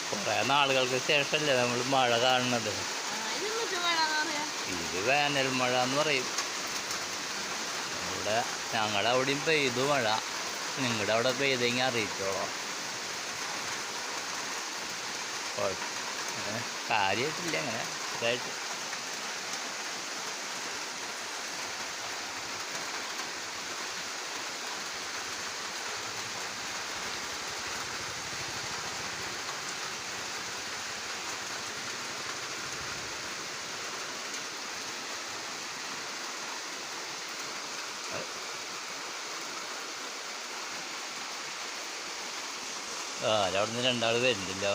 കുറെ നാളുകൾക്ക് ശേഷമല്ലേ നമ്മൾ മഴ കാണുന്നത്. ഇത് വേനൽ മഴ എന്ന് പറയും. ഞങ്ങളുടെ അവിടെയും പെയ്തു മഴ. നിങ്ങളുടെ അവിടെ പെയ്തെങ്കിൽ അറിയിച്ചോളാം. കാര്യമായിട്ടില്ല, അങ്ങനെ ഇതായിട്ട്. അവിടെ നിന്ന് രണ്ടാൾ വരുന്നില്ല.